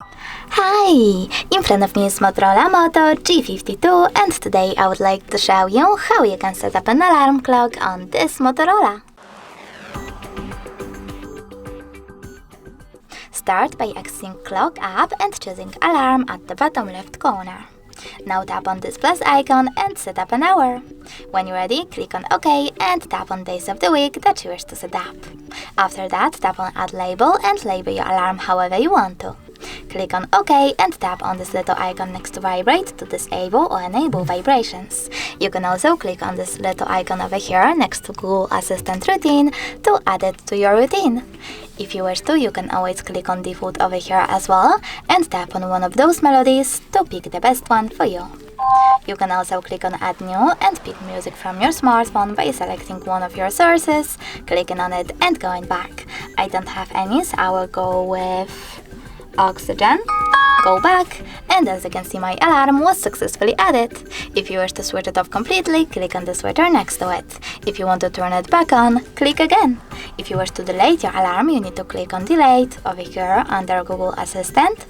Hi! In front of me is Motorola Moto G52, and today I would like to show you how you can set up an alarm clock on this Motorola. Start by accessing Clock app and choosing Alarm at the bottom left corner. Now tap on this plus icon and set up an hour. When you're ready, click on OK and tap on days of the week that you wish to set up. After that, tap on Add Label and label your alarm however you want to. Click on OK and tap on this little icon next to Vibrate to disable or enable vibrations. You can also click on this little icon over here next to Google Assistant Routine to add it to your routine. If you wish to, you can always click on Default over here as well and tap on one of those melodies to pick the best one for you. You can also click on Add New and pick music from your smartphone by selecting one of your sources, clicking on it and going back. I don't have any, so I will go with Oxygen, go back, and as you can see, my alarm was successfully added. If you wish to switch it off completely, click on the switcher next to it. If you want to turn it back on, click again. If you wish to delete your alarm, you need to click on Delete over here under Google Assistant.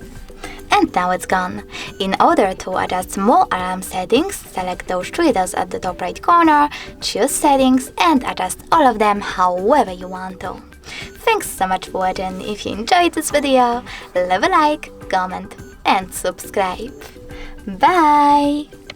And now it's gone. In order to adjust more alarm settings, select those three dots at the top right corner, choose Settings, and adjust all of them however you want to. Thanks so much for watching. If you enjoyed this video, leave a like, comment, and subscribe. Bye!